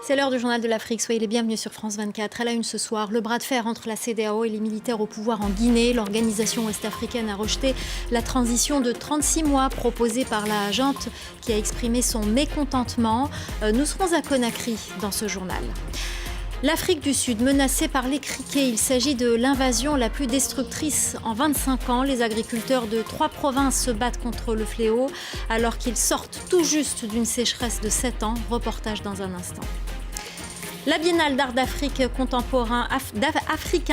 C'est l'heure du journal de l'Afrique. Soyez les bienvenus sur France 24. À la une ce soir, le bras de fer entre la CEDEAO et les militaires au pouvoir en Guinée. L'organisation ouest-africaine a rejeté la transition de 36 mois proposée par la junte qui a exprimé son mécontentement. Nous serons à Conakry dans ce journal. L'Afrique du Sud menacée par les criquets. Il s'agit de l'invasion la plus destructrice en 25 ans. Les agriculteurs de 3 provinces se battent contre le fléau alors qu'ils sortent tout juste d'une sécheresse de 7 ans. Reportage dans un instant. La Biennale d'art africain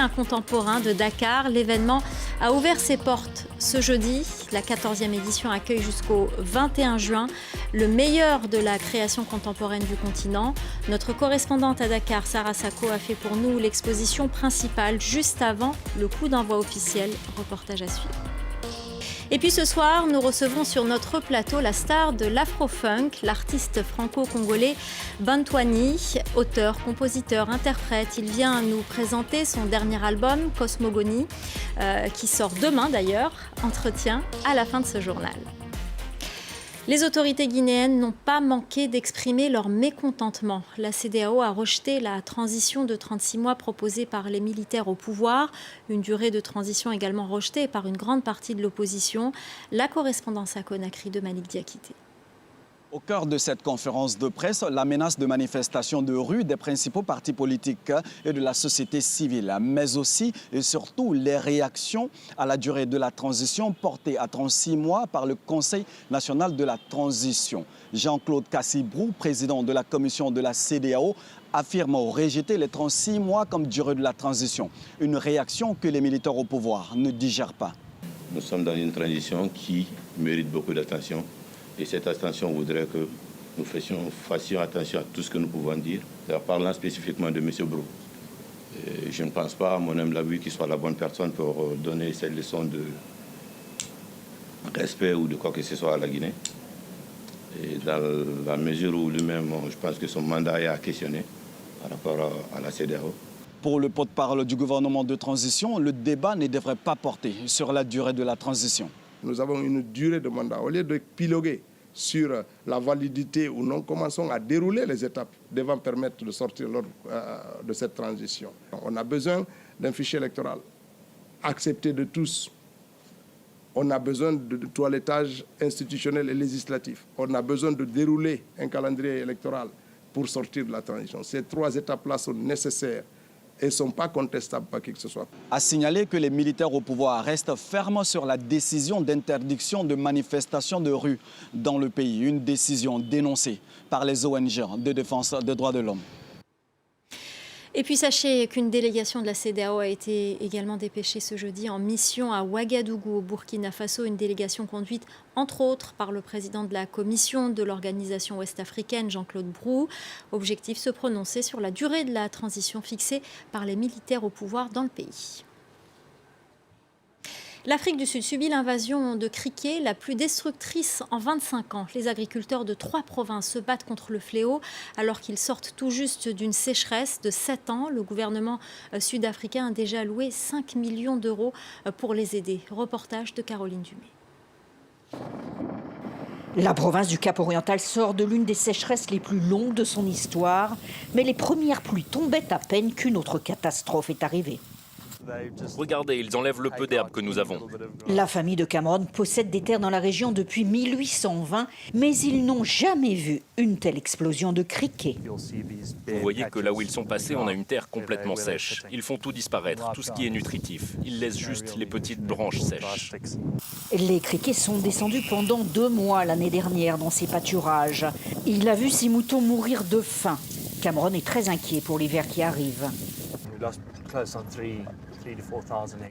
contemporain de Dakar, l'événement a ouvert ses portes ce jeudi. La 14e édition accueille jusqu'au 21 juin le meilleur de la création contemporaine du continent. Notre correspondante à Dakar, Sarah Sako, a fait pour nous l'exposition principale juste avant le coup d'envoi officiel. Reportage à suivre. Et puis ce soir, nous recevons sur notre plateau la star de l'afro-funk, l'artiste franco-congolais Bantwani, auteur, compositeur, interprète. Il vient nous présenter son dernier album, Cosmogonie, qui sort demain d'ailleurs. Entretien à la fin de ce journal. Les autorités guinéennes n'ont pas manqué d'exprimer leur mécontentement. La CEDEAO a rejeté la transition de 36 mois proposée par les militaires au pouvoir, une durée de transition également rejetée par une grande partie de l'opposition. La correspondance à Conakry de Malik Diakité. Au cœur de cette conférence de presse, la menace de manifestations de rue des principaux partis politiques et de la société civile, mais aussi et surtout les réactions à la durée de la transition portée à 36 mois par le Conseil national de la transition. Jean-Claude Cassibrou, président de la commission de la CEDEAO, affirme rejeter les 36 mois comme durée de la transition. Une réaction que les militaires au pouvoir ne digèrent pas. Nous sommes dans une transition qui mérite beaucoup d'attention. Et cette attention voudrait que nous fassions attention à tout ce que nous pouvons dire. Parlant spécifiquement de M. Brou, je ne pense pas, à mon humble avis, qu'il soit la bonne personne pour donner cette leçon de respect ou de quoi que ce soit à la Guinée. Et dans la mesure où lui-même, je pense que son mandat est à questionner par rapport à la CEDEAO. Pour le porte-parole du gouvernement de transition, le débat ne devrait pas porter sur la durée de la transition. Nous avons une durée de mandat. Au lieu de piloguer sur la validité ou non, commençons à dérouler les étapes devant permettre de sortir de cette transition. On a besoin d'un fichier électoral accepté de tous. On a besoin de toilettage institutionnel et législatif. On a besoin de dérouler un calendrier électoral pour sortir de la transition. Ces 3 étapes-là sont nécessaires et ne sont pas contestables par qui que ce soit. A signalé que les militaires au pouvoir restent fermes sur la décision d'interdiction de manifestations de rue dans le pays, une décision dénoncée par les ONG de défense des droits de l'homme. Et puis sachez qu'une délégation de la CEDEAO a été également dépêchée ce jeudi en mission à Ouagadougou, au Burkina Faso, une délégation conduite entre autres par le président de la commission de l'organisation ouest-africaine, Jean-Claude Brou. Objectif, se prononcer sur la durée de la transition fixée par les militaires au pouvoir dans le pays. L'Afrique du Sud subit l'invasion de criquets la plus destructrice en 25 ans. Les agriculteurs de 3 provinces se battent contre le fléau alors qu'ils sortent tout juste d'une sécheresse de 7 ans. Le gouvernement sud-africain a déjà alloué 5 millions d'euros pour les aider. Reportage de Caroline Dumais. La province du Cap-Oriental sort de l'une des sécheresses les plus longues de son histoire, mais les premières pluies tombaient à peine qu'une autre catastrophe est arrivée. Regardez, ils enlèvent le peu d'herbe que nous avons. La famille de Cameron possède des terres dans la région depuis 1820, mais ils n'ont jamais vu une telle explosion de criquets. Vous voyez que là où ils sont passés, on a une terre complètement sèche. Ils font tout disparaître, tout ce qui est nutritif. Ils laissent juste les petites branches sèches. Les criquets sont descendus pendant 2 mois l'année dernière dans ces pâturages. Il a vu ses moutons mourir de faim. Cameron est très inquiet pour l'hiver qui arrive.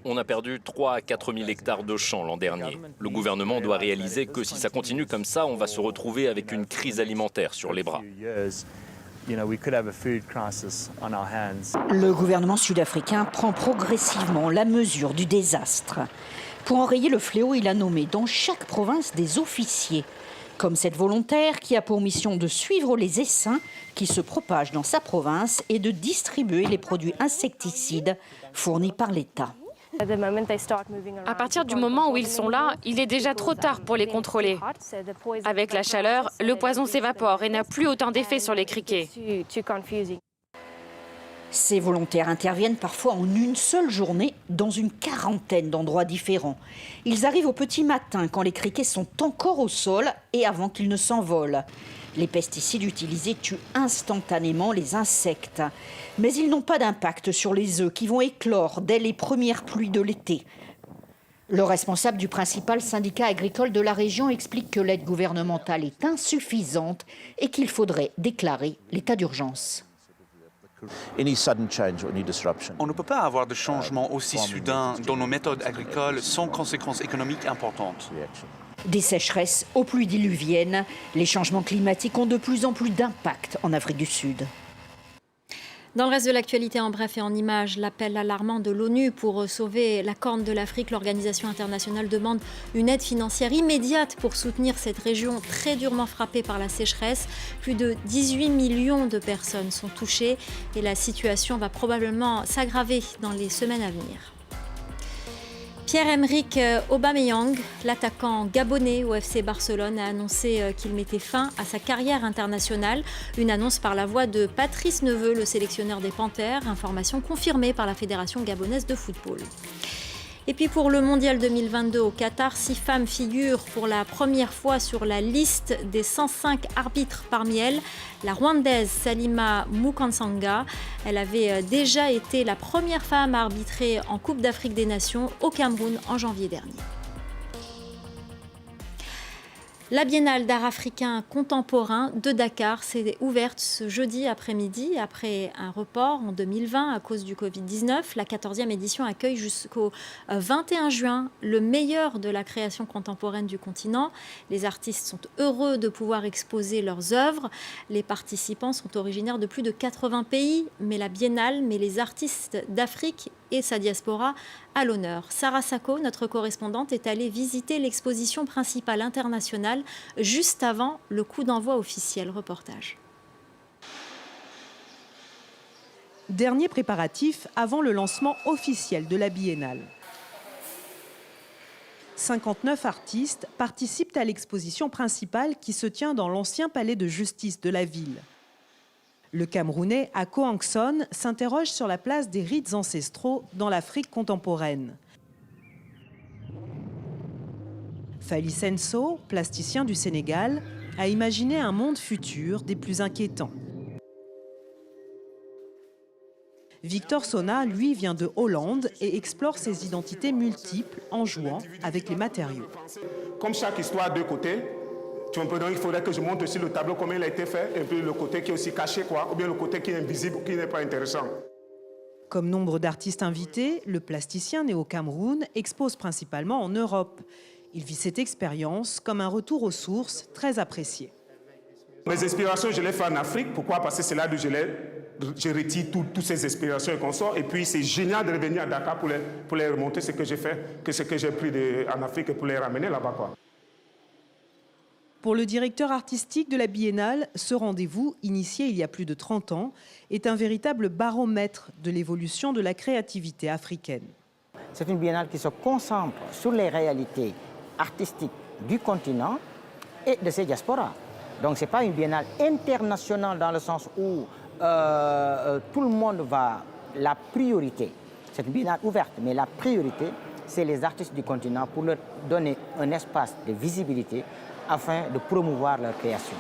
On a perdu 3 à 4 000 hectares de champs l'an dernier. Le gouvernement doit réaliser que si ça continue comme ça, on va se retrouver avec une crise alimentaire sur les bras. Le gouvernement sud-africain prend progressivement la mesure du désastre. Pour enrayer le fléau, il a nommé dans chaque province des officiers, comme cette volontaire qui a pour mission de suivre les essaims qui se propagent dans sa province et de distribuer les produits insecticides fournis par l'État. À partir du moment où ils sont là, il est déjà trop tard pour les contrôler. Avec la chaleur, le poison s'évapore et n'a plus autant d'effet sur les criquets. Ces volontaires interviennent parfois en une seule journée dans une quarantaine d'endroits différents. Ils arrivent au petit matin quand les criquets sont encore au sol et avant qu'ils ne s'envolent. Les pesticides utilisés tuent instantanément les insectes. Mais ils n'ont pas d'impact sur les œufs qui vont éclore dès les premières pluies de l'été. Le responsable du principal syndicat agricole de la région explique que l'aide gouvernementale est insuffisante et qu'il faudrait déclarer l'état d'urgence. On ne peut pas avoir de changement aussi soudain dans nos méthodes agricoles sans conséquences économiques importantes. Des sécheresses aux pluies diluviennes, les changements climatiques ont de plus en plus d'impact en Afrique du Sud. Dans le reste de l'actualité, en bref et en images, l'appel alarmant de l'ONU pour sauver la Corne de l'Afrique. L'organisation internationale demande une aide financière immédiate pour soutenir cette région très durement frappée par la sécheresse. Plus de 18 millions de personnes sont touchées et la situation va probablement s'aggraver dans les semaines à venir. Pierre-Emerick Aubameyang, l'attaquant gabonais au FC Barcelone, a annoncé qu'il mettait fin à sa carrière internationale. Une annonce par la voix de Patrice Neveu, le sélectionneur des Panthères, information confirmée par la Fédération gabonaise de football. Et puis pour le Mondial 2022 au Qatar, 6 femmes figurent pour la première fois sur la liste des 105 arbitres. Parmi elles, la Rwandaise Salima Mukansanga. Elle avait déjà été la première femme à arbitrer en Coupe d'Afrique des Nations au Cameroun en janvier dernier. La Biennale d'art africain contemporain de Dakar s'est ouverte ce jeudi après-midi après un report en 2020 à cause du Covid-19. La 14e édition accueille jusqu'au 21 juin le meilleur de la création contemporaine du continent. Les artistes sont heureux de pouvoir exposer leurs œuvres. Les participants sont originaires de plus de 80 pays, mais la Biennale met les artistes d'Afrique et sa diaspora à l'honneur. Sarah Sacco, notre correspondante, est allée visiter l'exposition principale internationale juste avant le coup d'envoi officiel. Reportage. Dernier préparatif avant le lancement officiel de la Biennale. 59 artistes participent à l'exposition principale qui se tient dans l'ancien palais de justice de la ville. Le Camerounais Ako Ankson s'interroge sur la place des rites ancestraux dans l'Afrique contemporaine. Fally Senso, plasticien du Sénégal, a imaginé un monde futur des plus inquiétants. Victor Sona, lui, vient de Hollande et explore ses identités multiples en jouant avec les matériaux. Comme chaque histoire a deux côtés, il faudrait que je montre aussi le tableau, comment il a été fait, et puis le côté qui est aussi caché, ou bien le côté qui est invisible, qui n'est pas intéressant. Comme nombre d'artistes invités, le plasticien né au Cameroun expose principalement en Europe. Il vit cette expérience comme un retour aux sources très apprécié. Mes inspirations, je les fais en Afrique. Pourquoi? Parce que c'est là où je retire toutes ces inspirations et qu'on sort. Et puis c'est génial de revenir à Dakar pour les remonter, ce que j'ai fait, ce que j'ai pris en Afrique, et pour les ramener là-bas, quoi. Pour le directeur artistique de la Biennale, ce rendez-vous, initié il y a plus de 30 ans, est un véritable baromètre de l'évolution de la créativité africaine. C'est une biennale qui se concentre sur les réalités artistiques du continent et de ses diasporas. Donc ce n'est pas une biennale internationale dans le sens où tout le monde va... La priorité, c'est une biennale ouverte, mais la priorité, c'est les artistes du continent pour leur donner un espace de visibilité afin de promouvoir leur création.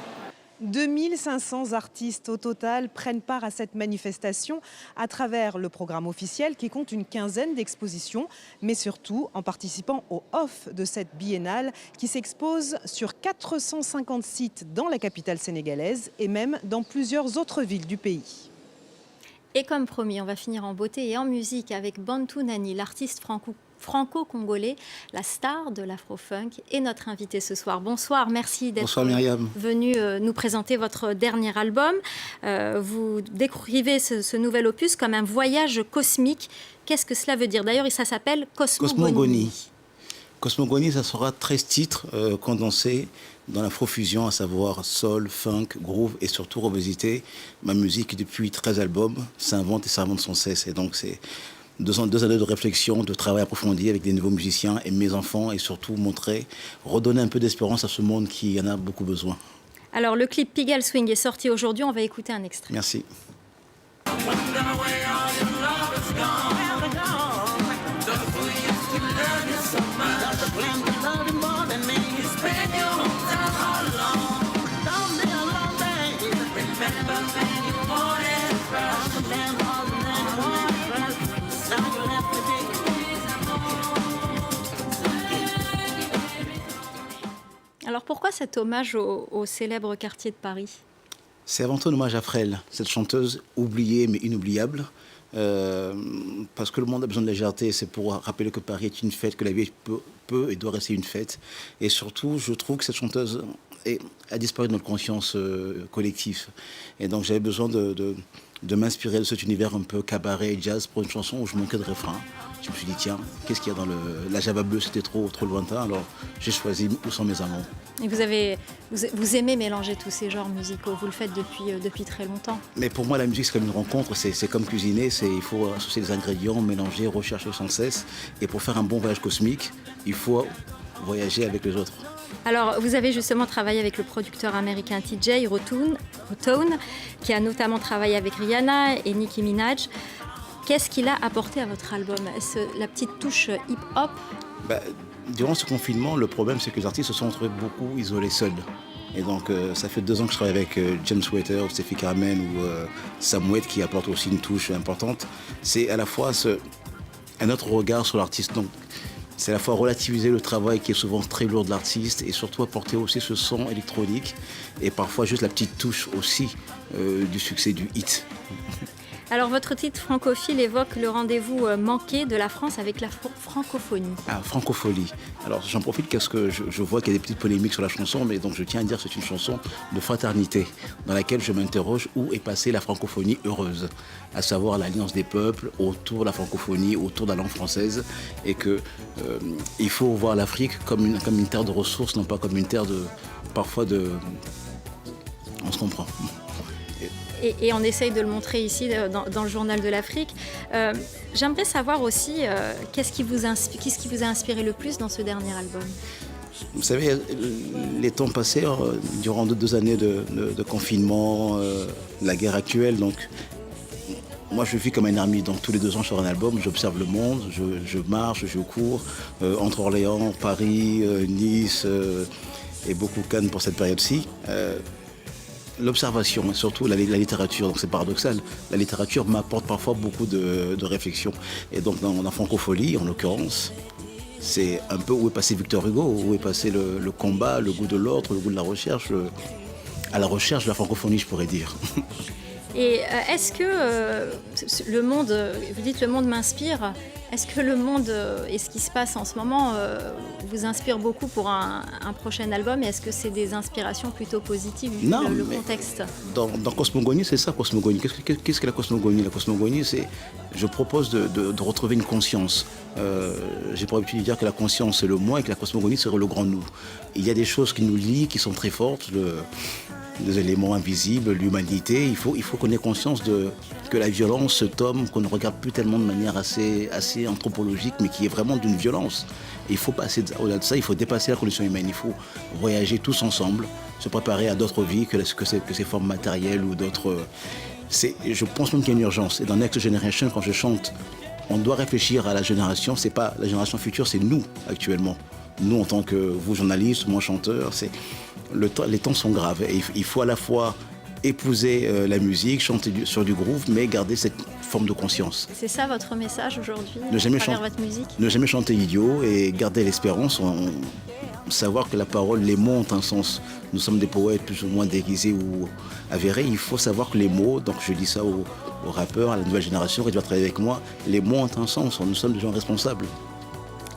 2500 artistes au total prennent part à cette manifestation à travers le programme officiel qui compte une quinzaine d'expositions, mais surtout en participant au off de cette biennale qui s'expose sur 450 sites dans la capitale sénégalaise et même dans plusieurs autres villes du pays. Et comme promis, on va finir en beauté et en musique avec Bantu Nani, l'artiste franco-congolais, la star de l'afro-funk et notre invité ce soir. Bonsoir, merci d'être venu nous présenter votre dernier album. Vous décrivez ce nouvel opus comme un voyage cosmique. Qu'est-ce que cela veut dire? D'ailleurs, ça s'appelle Cosmogonie. Cosmogonie, ça sera 13 titres condensés dans l'afrofusion, à savoir soul, funk, groove et surtout revisiter ma musique qui depuis 13 albums s'invente et s'invente sans cesse. Et donc c'est 2 années de réflexion, de travail approfondi avec des nouveaux musiciens et mes enfants, et surtout redonner un peu d'espérance à ce monde qui en a beaucoup besoin. Alors le clip Pigalle Swing est sorti aujourd'hui, on va écouter un extrait. Merci. Alors pourquoi cet hommage au célèbre quartier de Paris? C'est avant tout un hommage à Frêle, cette chanteuse oubliée mais inoubliable. Parce que le monde a besoin de légèreté, c'est pour rappeler que Paris est une fête, que la vie peut et doit rester une fête. Et surtout, je trouve que cette chanteuse a disparu de notre conscience collective. Et donc j'avais besoin de m'inspirer de cet univers un peu cabaret, jazz, pour une chanson où je manquais de refrain. Je me suis dit, tiens, qu'est-ce qu'il y a dans la Java bleue? C'était trop lointain, alors j'ai choisi Où sont mes amants. Et vous aimez mélanger tous ces genres musicaux, vous le faites depuis très longtemps. Mais pour moi, la musique, c'est comme une rencontre, c'est comme cuisiner, il faut associer les ingrédients, mélanger, rechercher sans cesse. Et pour faire un bon voyage cosmique, il faut voyager avec les autres. Alors, vous avez justement travaillé avec le producteur américain TJ Rothone, qui a notamment travaillé avec Rihanna et Nicki Minaj. Qu'est-ce qu'il a apporté à votre album? Est-ce la petite touche hip-hop? Durant ce confinement, le problème, c'est que les artistes se sont retrouvés beaucoup isolés seuls. Et donc, ça fait 2 ans que je travaille avec James Water, ou Steffi Carmen ou Sam Wade, qui apporte aussi une touche importante. C'est à la fois un autre regard sur l'artiste. Donc, c'est à la fois relativiser le travail qui est souvent très lourd de l'artiste et surtout apporter aussi ce son électronique et parfois juste la petite touche aussi du succès du hit. Alors votre titre francophile évoque le rendez-vous manqué de la France avec la francophonie. Ah, francophonie. Alors j'en profite parce que je vois qu'il y a des petites polémiques sur la chanson, mais donc je tiens à dire que c'est une chanson de fraternité dans laquelle je m'interroge où est passée la francophonie heureuse, à savoir l'alliance des peuples autour de la francophonie, autour de la langue française, et que il faut voir l'Afrique comme une terre de ressources, non pas comme une terre parfois de... On se comprend. Et on essaye de le montrer ici dans le Journal de l'Afrique. J'aimerais savoir aussi qu'est-ce qui vous a inspiré le plus dans ce dernier album? Vous savez, les temps passés, durant 2 années de confinement, la guerre actuelle, donc moi je vis comme un ermite, donc tous les 2 ans je sors un album, j'observe le monde, je marche, je cours, entre Orléans, Paris, Nice et beaucoup Cannes pour cette période-ci. L'observation, et surtout la littérature, donc c'est paradoxal, la littérature m'apporte parfois beaucoup de réflexion. Et donc dans la francophonie, en l'occurrence, c'est un peu où est passé Victor Hugo, où est passé le combat, le goût de l'autre, le goût de la recherche, à la recherche de la francophonie, je pourrais dire. Et est-ce que le monde, vous dites le monde m'inspire, est-ce que le monde et ce qui se passe en ce moment vous inspire beaucoup pour un prochain album? Et est-ce que c'est des inspirations plutôt positives vu le contexte? Dans Cosmogonie, c'est ça, Cosmogonie. Qu'est-ce que la cosmogonie? La cosmogonie, c'est, je propose de retrouver une conscience. J'ai pour habitude de dire que la conscience, c'est le moi et que la cosmogonie, c'est le grand nous. Il y a des choses qui nous lient, qui sont très fortes, les éléments invisibles, l'humanité. Il faut qu'on ait conscience que la violence, ce tome qu'on ne regarde plus tellement de manière assez anthropologique, mais qui est vraiment d'une violence. Il faut passer au-delà de ça, il faut dépasser la condition humaine, il faut voyager tous ensemble, se préparer à d'autres vies que ces formes matérielles ou d'autres... Je pense même qu'il y a une urgence. Et dans Next Generation, quand je chante, on doit réfléchir à la génération. C'est pas la génération future, c'est nous actuellement. Nous, en tant que vous, journalistes, moi, chanteur, les temps sont graves. Et il faut à la fois épouser la musique, chanter sur du groove, mais garder cette forme de conscience. C'est ça votre message aujourd'hui, à travers votre musique? Ne jamais chanter idiot et garder l'espérance. Savoir que la parole, les mots ont un sens. Nous sommes des poètes plus ou moins déguisés ou avérés. Il faut savoir que les mots, donc je dis ça aux rappeurs, à la nouvelle génération qui doit travailler avec moi, les mots ont un sens. Nous sommes des gens responsables.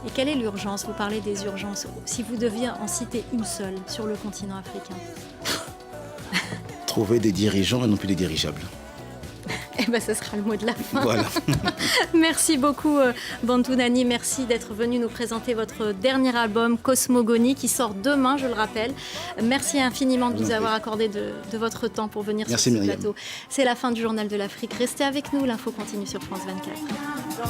Et quelle est l'urgence? Vous parlez des urgences. Si vous deviez en citer une seule sur le continent africain? Trouver des dirigeants et non plus des dirigeables. Eh bien, ce sera le mot de la fin. Voilà. Merci beaucoup, Bantou Nani. Merci d'être venu nous présenter votre dernier album, Cosmogonie, qui sort demain, je le rappelle. Merci infiniment de nous avoir accordé de votre temps pour venir sur ce plateau. C'est la fin du Journal de l'Afrique. Restez avec nous, l'info continue sur France 24. I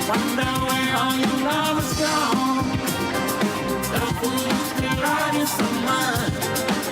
wonder where all your love is gone. The fool used to ride you so much.